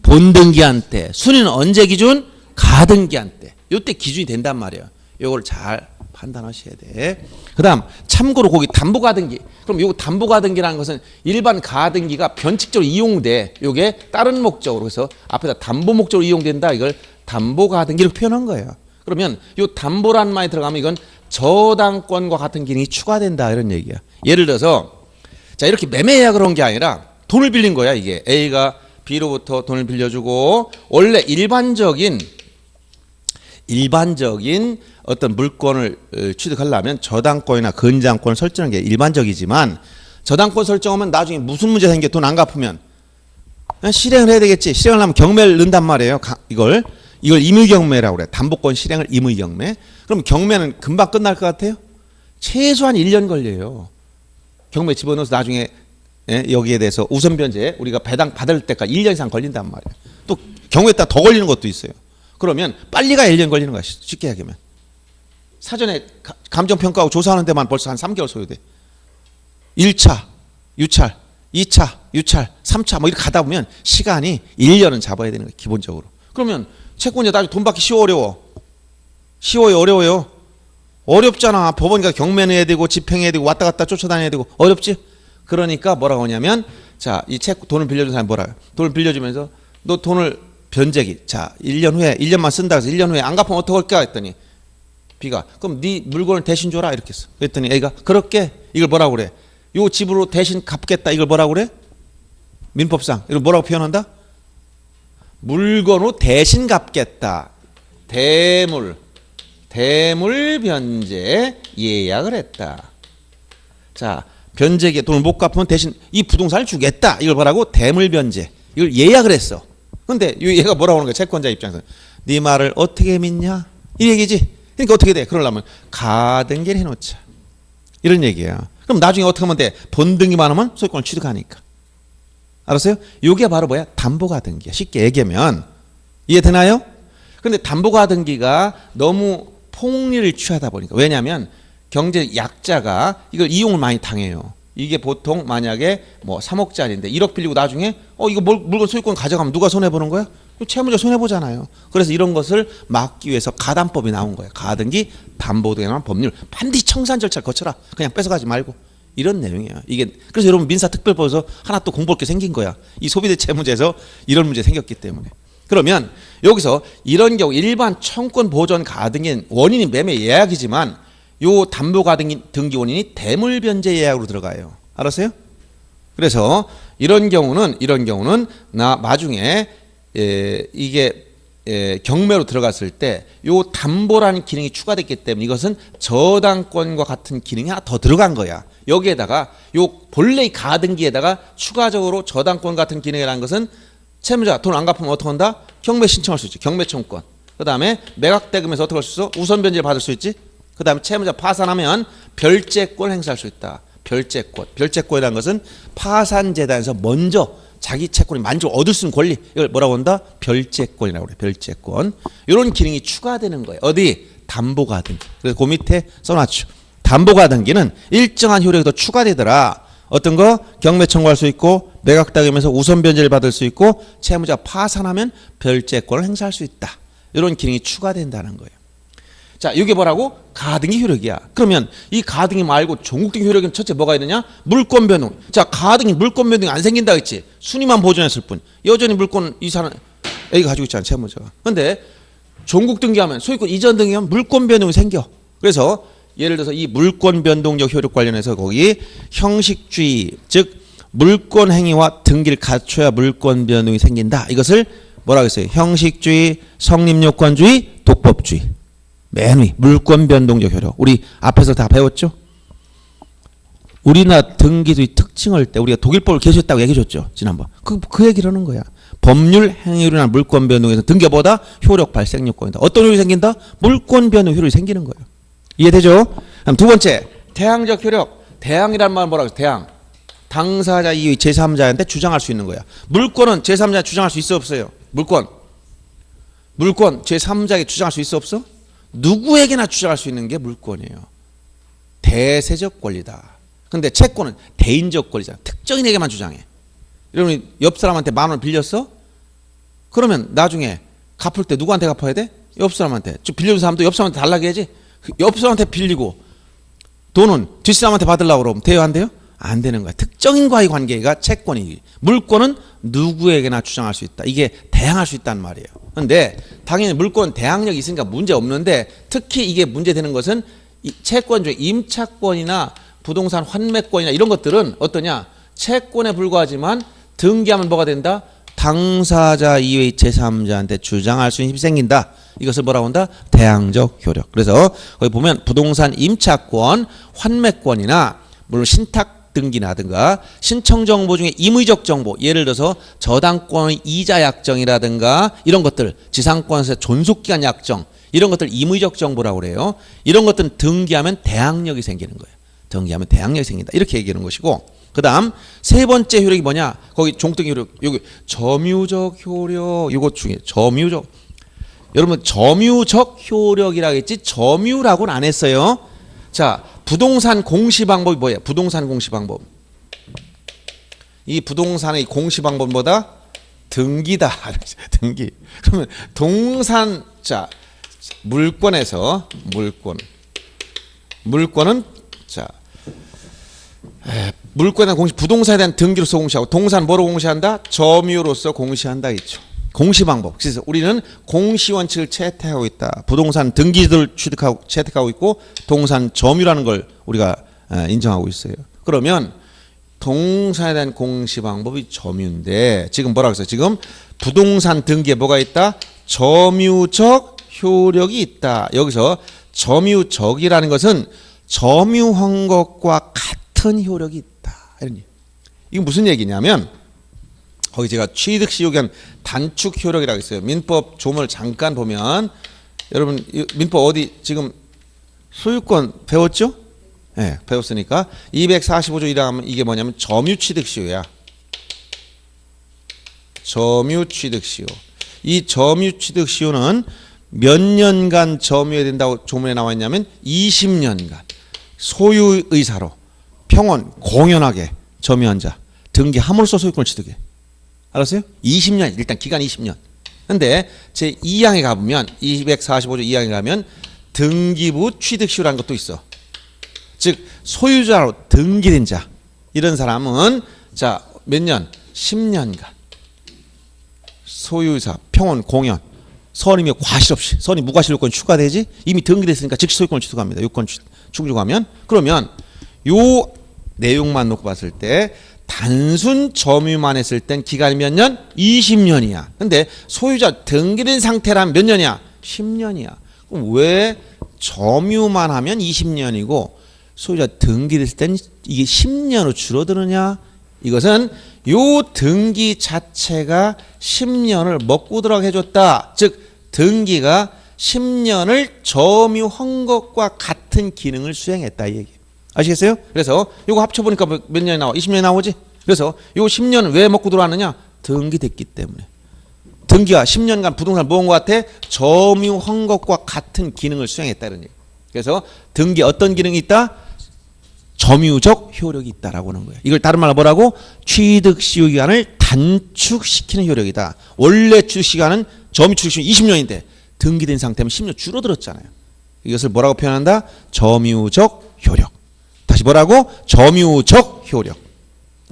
본등기한테. 순위는 언제 기준? 가등기한테. 요때 기준이 된단 말이에요. 요걸 잘 판단하셔야 돼. 그 다음 참고로 거기 담보가등기. 그럼 요 담보가등기라는 것은 일반 가등기가 변칙적으로 이용돼. 요게 다른 목적으로 해서 앞에다 담보 목적으로 이용된다. 이걸 담보가등기로 표현한 거예요. 그러면 요 담보란 말이 들어가면 이건 저당권과 같은 기능이 추가된다 이런 얘기야. 예를 들어서 자 이렇게 매매 계약을 한 게 아니라 돈을 빌린 거야. 이게 A가 B로부터 돈을 빌려주고 원래 일반적인 어떤 물건을 취득하려면 저당권이나 근저당권을 설정하는 게 일반적이지만 저당권 설정하면 나중에 무슨 문제 생겨? 돈 안 갚으면 실행을 해야 되겠지. 실행을 하면 경매를 넣는단 말이에요. 이걸 임의경매라고 그래. 담보권 실행을 임의경매. 그럼 경매는 금방 끝날 것 같아요? 최소한 1년 걸려요. 경매 집어넣어서 나중에 예, 여기에 대해서 우선 변제 우리가 배당 받을 때까지 1년 이상 걸린단 말이에요. 또 경우에 따라 더 걸리는 것도 있어요. 그러면 빨리 가야 1년 걸리는 거야. 쉽게 얘기하면. 사전에 감정평가하고 조사하는 데만 벌써 한 3개월 소요돼. 1차, 유찰, 2차, 유찰, 3차 뭐 이렇게 가다 보면 시간이 1년은 잡아야 되는 거예요. 기본적으로. 그러면 채권자 나중에 돈 받기 쉬워 어려워? 쉬워요 어려워요? 어렵잖아. 법원이가 경매해야 되고 집행해야 되고 왔다 갔다 쫓아다녀야 되고 어렵지? 그러니까 뭐라고 하냐면 자, 이 돈을 빌려준 사람이 뭐라고 해요? 돈을 빌려주면서 너 돈을 변제기 자 1년 후에 1년만 쓴다 해서 1년 후에 안 갚으면 어떡할까 했더니 B가 그럼 네 물건을 대신 줘라 이렇게 했어. 그랬더니 A가 그렇게 이걸 뭐라고 그래? 요 집으로 대신 갚겠다 이걸 뭐라고 그래? 민법상 이걸 뭐라고 표현한다? 물건으로 대신 갚겠다. 대물 변제 예약을 했다. 자 변제기에 돈을 못 갚으면 대신 이 부동산을 주겠다. 이걸 뭐라고? 대물 변제. 이걸 예약을 했어. 근데 얘가 뭐라고 하는 거야? 채권자 입장에서 네 말을 어떻게 믿냐? 이 얘기지. 그러니까 어떻게 돼? 그러려면 가등기를 해놓자. 이런 얘기야. 그럼 나중에 어떻게 하면 돼? 본등기만 하면 소유권을 취득하니까. 알았어요? 이게 바로 뭐야? 담보가등기야. 쉽게 얘기하면 이해되나요? 근데 담보가등기가 너무 폭리를 취하다 보니까 왜냐하면 경제 약자가 이걸 이용을 많이 당해요. 이게 보통 만약에 뭐 3억짜리인데 1억 빌리고 나중에 이거 물건 소유권 가져가면 누가 손해보는 거야? 채무자 손해보잖아요. 그래서 이런 것을 막기 위해서 가담법이 나온 거예요. 가등기, 담보 등에 관한 법률 반드시 청산 절차를 거쳐라. 그냥 뺏어가지 말고 이런 내용이에요. 이게 그래서 여러분 민사특별법에서 하나 또 공부할 게 생긴 거야. 이 소비대 채무제에서 이런 문제 생겼기 때문에. 그러면 여기서 이런 경우 일반 청권 보전 가등기는 원인이 매매 예약이지만 요 담보가등기 등기 원인이 대물 변제 예약으로 들어가요. 알았어요? 그래서 이런 경우는 나 나중에 이게 경매로 들어갔을 때 요 담보라는 기능이 추가됐기 때문에 이것은 저당권과 같은 기능이 하나 더 들어간 거야. 여기에다가 요 본래의 가등기에다가 추가적으로 저당권 같은 기능이라는 것은 채무자 돈 안 갚으면 어떻게 한다? 경매 신청할 수 있지. 경매 청권. 그 다음에 매각대금에서 어떻게 할 수 있어? 우선 변제를 받을 수 있지. 그 다음에 채무자 파산하면 별채권 행사할 수 있다. 별채권. 별채권이라는 것은 파산재단에서 먼저 자기 채권이 만족을 얻을 수 있는 권리. 이걸 뭐라고 한다? 별채권이라고 그래. 별채권. 이런 기능이 추가되는 거예요. 어디? 담보가등기. 그래서 그 밑에 써놨죠. 담보가등기는 일정한 효력이 더 추가되더라. 어떤 거? 경매 청구할 수 있고 매각대금에서 우선 변제를 받을 수 있고 채무자 파산하면 별채권을 행사할 수 있다. 이런 기능이 추가된다는 거예요. 자, 이게 뭐라고? 가등기 효력이야. 그러면 이 가등기 말고 종국등기 효력은 첫째 뭐가 있느냐? 물권 변동. 자, 가등기 물권 변동이 안 생긴다 했지. 순위만 보존했을 뿐. 여전히 물권 이 사람 A가 가지고 있잖아, 채무자가. 근데 종국등기하면 소유권 이전 등기하면 물권 변동이 생겨. 그래서 예를 들어서 이 물권 변동적 효력 관련해서 거기 형식주의, 즉 물권 행위와 등기를 갖춰야 물권 변동이 생긴다. 이것을 뭐라고 했어요? 형식주의, 성립요건주의, 독법주의. 맨 위 물권 변동적 효력. 우리 앞에서 다 배웠죠? 우리나라 등기소의 특징을 때 우리가 독일법을 개시했다고 얘기해줬죠. 지난번. 그 얘기를 하는 거야. 법률 행위로 인한 물권 변동에서 등기보다 효력 발생 요건이다. 어떤 효력이 생긴다? 물권 변동 효력이 생기는 거예요. 이해되죠? 그럼 두 번째, 대항적 효력. 대항이란 말은 뭐라고 해서 대항. 당사자 이의 제3자한테 주장할 수 있는 거야. 물권은 제3자에 주장할 수 있어 없어요? 물권 제3자에게 주장할 수 있어 없어? 누구에게나 주장할 수 있는 게 물권이에요. 대세적 권리다. 근데 채권은 대인적 권리잖아. 특정인에게만 주장해. 여러분 옆 사람한테 10,000원 빌렸어? 그러면 나중에 갚을 때 누구한테 갚아야 돼? 옆 사람한테. 빌려준 사람도 옆 사람한테 달라고 해야지. 옆 사람한테 빌리고 돈은 뒷사람한테 받으려고 그러면 돼요 안 돼요? 안 되는 거야. 특정인과의 관계가 채권이지. 물권은 누구에게나 주장할 수 있다. 이게 대항할 수 있다는 말이에요. 그런데 당연히 물권 대항력이 있으니까 문제 없는데 특히 이게 문제되는 것은 이 채권 중에 임차권이나 부동산 환매권이나 이런 것들은 어떠냐? 채권에 불과하지만 등기하면 뭐가 된다? 당사자 이외의 제3자한테 주장할 수 있는 힘이 생긴다. 이것을 뭐라고 한다? 대항적 효력. 그래서 거기 보면 부동산 임차권, 환매권이나 물론 신탁 등기라든가 신청정보 중에 임의적 정보, 예를 들어서 저당권의 이자 약정이라든가 이런 것들, 지상권에서 존속기간 약정 이런 것들 임의적 정보라고 그래요. 이런 것들은 등기하면 대항력이 생기는 거예요. 등기하면 대항력이 생긴다. 이렇게 얘기하는 것이고, 그 그다음 세 번째 효력이 뭐냐? 거기 종특 효력. 여기 점유적 효력. 이것 중에 점유적. 여러분 점유적 효력이라고 했지 점유라고는 안 했어요. 자, 부동산 공시 방법이 뭐예요? 부동산 공시 방법. 이 부동산의 공시 방법은 뭐다? 등기다. 등기. 그러면 동산, 자, 물권에서 물권은 자, 물권에 공시, 부동산에 대한 등기로서 공시하고 동산 뭐로 공시한다? 점유로서 공시한다 있죠. 공시 방법. 그래서 우리는 공시 원칙을 채택하고 있다. 부동산 등기를 채택하고 있고 동산 점유라는 걸 우리가 인정하고 있어요. 그러면 동산에 대한 공시 방법이 점유인데 지금 뭐라고 했어요? 지금 부동산 등기에 뭐가 있다? 점유적 효력이 있다. 여기서 점유적이라는 것은 점유한 것과 같은 효력이 있다. 이런 얘기. 이건 무슨 얘기냐면 거기 제가 취득시 의견 단축 효력이라고 있어요. 민법 조문을 잠깐 보면 여러분 민법 어디 지금 소유권 배웠죠? 네, 배웠으니까 245조 1항 하면 이게 뭐냐면 점유취득시효야. 점유취득시효. 이 점유취득시효는 몇 년간 점유해야 된다고 조문에 나와 있냐면 20년간 소유의사로 평온 공연하게 점유한 자 등기 함으로써 소유권을 취득해. 알았어요? 20년 일단 기간 20년. 근데 제 2항에 가보면 245조 2항에 가면 등기부 취득시효라는 것도 있어. 즉 소유자로 등기된 자 이런 사람은 자 몇 년? 10년간 소유의사 평온 공연 선임이 과실 없이 선임 무과실 요건 추가되지 이미 등기됐으니까 즉시 소유권을 취득합니다. 요건 충족하면 그러면 요 내용만 놓고 봤을 때 단순 점유만 했을 땐 기간이 몇 년? 20년이야. 근데 소유자 등기된 상태라면 몇 년이야? 10년이야. 그럼 왜 점유만 하면 20년이고 소유자 등기됐을 땐 이게 10년으로 줄어드느냐? 이것은 요 등기 자체가 10년을 먹고 들어가게 해줬다. 즉 등기가 10년을 점유한 것과 같은 기능을 수행했다 이 얘기. 아시겠어요? 그래서 요거 합쳐보니까 몇 년이 나와? 20년이 나오지? 그래서 요 10년은 왜 먹고 들어왔느냐? 등기됐기 때문에. 등기가 10년간 부동산을 모은 것 같아? 점유한 것과 같은 기능을 수행했다 이런 얘기. 그래서 등기에 어떤 기능이 있다? 점유적 효력이 있다라고 하는 거예요. 이걸 다른 말로 뭐라고? 취득시효 기간을 단축시키는 효력이다. 원래 취득시간은 점유취득시효 20년인데 등기된 상태면 10년 줄어들었잖아요. 이것을 뭐라고 표현한다? 점유적 효력. 다시 뭐라고? 점유적 효력.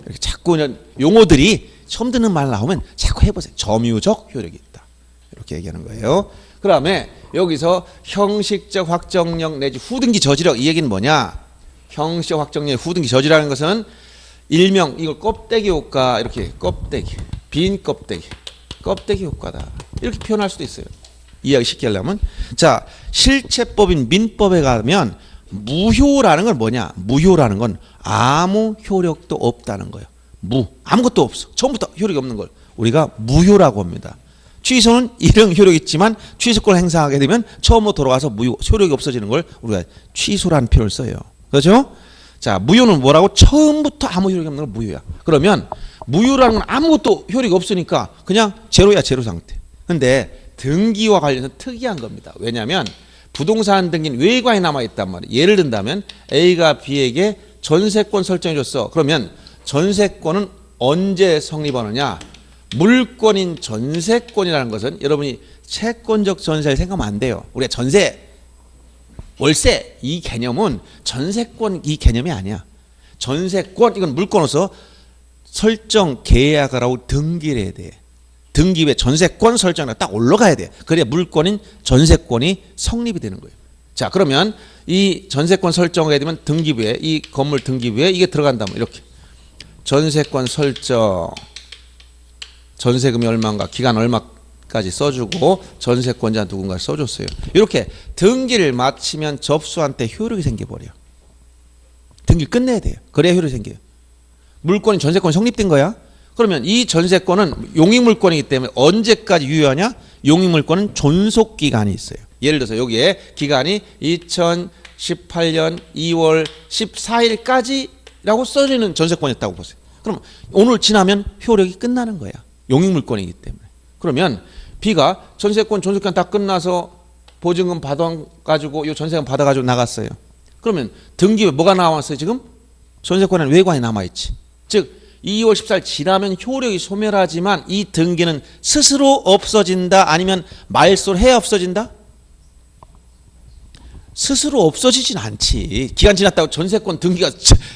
이렇게 자꾸 용어들이 처음 듣는 말 나오면 자꾸 해보세요. 점유적 효력이 있다. 이렇게 얘기하는 거예요. 그 다음에 여기서 형식적 확정력 내지 후등기 저지력 이 얘기는 뭐냐? 형식적 확정력 후등기 저지라는 것은 일명 이걸 껍데기 효과 이렇게 껍데기 빈 껍데기 효과다. 이렇게 표현할 수도 있어요. 이해하기 쉽게 하려면 자 실체법인 민법에 가면 무효라는 건 뭐냐? 무효라는 건 아무 효력도 없다는 거예요. 아무것도 없어. 처음부터 효력이 없는 걸 우리가 무효라고 합니다. 취소는 이런 효력이 있지만 취소권을 행사하게 되면 처음으로 돌아가서 무효, 효력이 없어지는 걸 우리가 취소라는 표현을 써요. 그렇죠? 자, 무효는 뭐라고? 처음부터 아무 효력이 없는 건 무효야. 그러면 무효라는 건 아무것도 효력이 없으니까 그냥 제로야, 제로 상태. 근데 등기와 관련해서 특이한 겁니다. 왜냐하면 부동산 등기는 외과에 남아있단 말이에요. 예를 든다면 A가 B에게 전세권 설정해줬어. 그러면 전세권은 언제 성립하느냐? 물권인 전세권이라는 것은 여러분이 채권적 전세를 생각하면 안 돼요. 우리가 전세, 월세 이 개념은 전세권 이 개념이 아니야. 전세권 이건 물권으로서 설정 계약을 하고 등기를 해야 돼. 등기부에 전세권 설정이 딱 올라가야 돼. 그래야 물권인 전세권이 성립이 되는 거예요. 자, 그러면 이 전세권 설정하게 되면 등기부에 이 건물 등기부에 이게 들어간다면 이렇게 전세권 설정 전세금이 얼마인가 기간 얼마까지 써주고 전세권자 누군가 써줬어요. 이렇게 등기를 마치면 접수한테 효력이 생겨버려요. 등기를 끝내야 돼요. 그래야 효력이 생겨요. 물권인 전세권이 성립된 거야. 그러면 이 전세권은 용익물권이기 때문에 언제까지 유효하냐? 용익물권은 존속기간이 있어요. 예를 들어서 여기에 기간이 2018년 2월 14일까지 라고 써지는 전세권이었다고 보세요. 그럼 오늘 지나면 효력이 끝나는 거야. 용익물권이기 때문에. 그러면 B가 전세권 다 끝나서 보증금 받아가지고 이 전세금 받아가지고 나갔어요. 그러면 등기에 뭐가 나왔어요 지금? 전세권에는 외관이 남아있지. 즉 2월 14일 지나면 효력이 소멸하지만 이 등기는 스스로 없어진다 아니면 말소를 해야 없어진다? 스스로 없어지진 않지. 기간 지났다고 전세권 등기가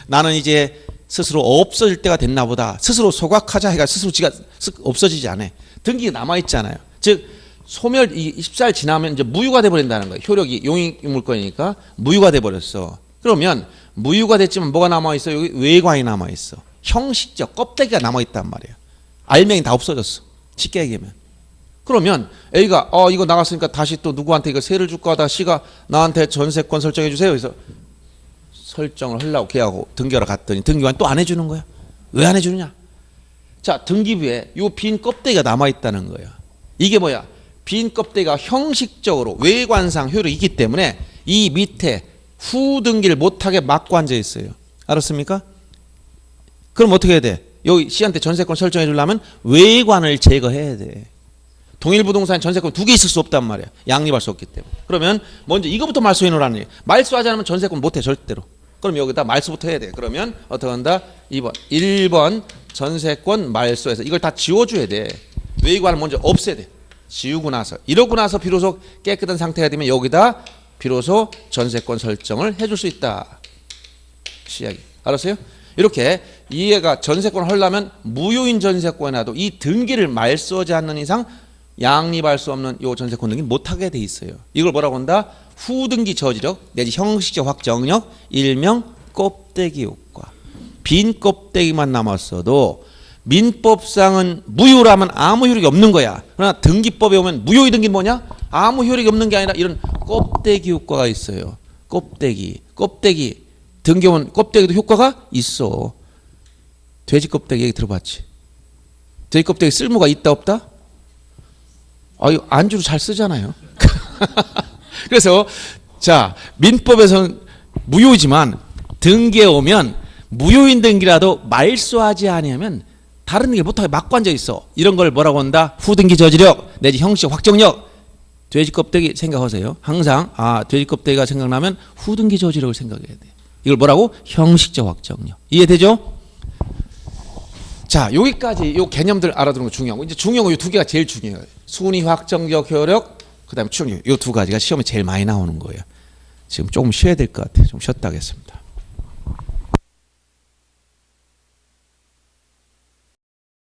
나는 이제 스스로 없어질 때가 됐나 보다. 스스로 소각하자 해가 스스로 지가 없어지지 않아. 등기가 남아있잖아요. 즉 소멸 14일 지나면 이제 무효가 돼버린다는 거예요. 효력이 용익물권이니까 무효가 돼버렸어. 그러면 무효가 됐지만 뭐가 남아있어? 여기 외관이 남아있어. 형식적 껍데기가 남아있단 말이에요. 알맹이 다 없어졌어. 쉽게 얘기하면. 그러면 A가 이거 나갔으니까 다시 또 누구한테 이거 세를 줄까 하다가 C가 나한테 전세권 설정해 주세요. 그래서 설정을 하려고 걔하고 등기하러 갔더니 등기관이 또 안 해주는 거야. 왜 안 해주느냐? 자, 등기부에 요 빈 껍데기가 남아있다는 거예요. 이게 뭐야? 빈 껍데기가 형식적으로 외관상 효력이 있기 때문에 이 밑에 후등기를 못하게 막고 앉아 있어요. 알았습니까? 그럼 어떻게 해야 돼? 여기 C한테 전세권 설정해 주려면 외관을 제거해야 돼. 동일부동산에 전세권 2개 있을 수 없단 말이야. 양립할 수 없기 때문에. 그러면 먼저 이거부터 말소해 놓으라는 얘기야. 말소하지 않으면 전세권 못해 절대로. 그럼 여기다 말소부터 해야 돼. 그러면 어떻게 한다? 2번. 1번 전세권 말소해서 이걸 다 지워줘야 돼. 외관을 먼저 없애야 돼. 지우고 나서. 이러고 나서 비로소 깨끗한 상태가 되면 여기다 비로소 전세권 설정을 해줄 수 있다. 시작이. 알았어요? 이렇게 이해가 전세권을 하려면 무효인 전세권에 놔도 이 등기를 말소하지 않는 이상 양립할 수 없는 요 전세권 등기 못하게 돼 있어요. 이걸 뭐라고 한다? 후등기 저지력 내지 형식적 확정력 일명 껍데기 효과. 빈 껍데기만 남았어도 민법상은 무효라면 아무 효력이 없는 거야. 그러나 등기법에 오면 무효의 등기는 뭐냐? 아무 효력이 없는 게 아니라 이런 껍데기 효과가 있어요. 껍데기 등기 오면 껍데기도 효과가 있어. 돼지 껍데기 얘기 들어봤지? 돼지 껍데기 쓸모가 있다 없다? 안주로 잘 쓰잖아요. 그래서 자 민법에서는 무효이지만 등기에 오면 무효인 등기라도 말소하지 아니하면 다른 등기를 못하게 막고 앉아 있어. 이런 걸 뭐라고 한다? 후등기 저지력 내지 형식 확정력. 돼지 껍데기 생각하세요. 항상 돼지 껍데기가 생각나면 후등기 저지력을 생각해야 돼. 이걸 뭐라고? 형식적 확정력. 이해되죠? 자, 여기까지 요 개념들 알아두는 거 중요하고 이제 중요한 거 이 2개가 제일 중요해요. 순위 확정적 효력, 그다음에 추정력. 요 2가지가 시험에 제일 많이 나오는 거예요. 지금 조금 쉬어야 될 것 같아요. 좀 쉬었다 하겠습니다.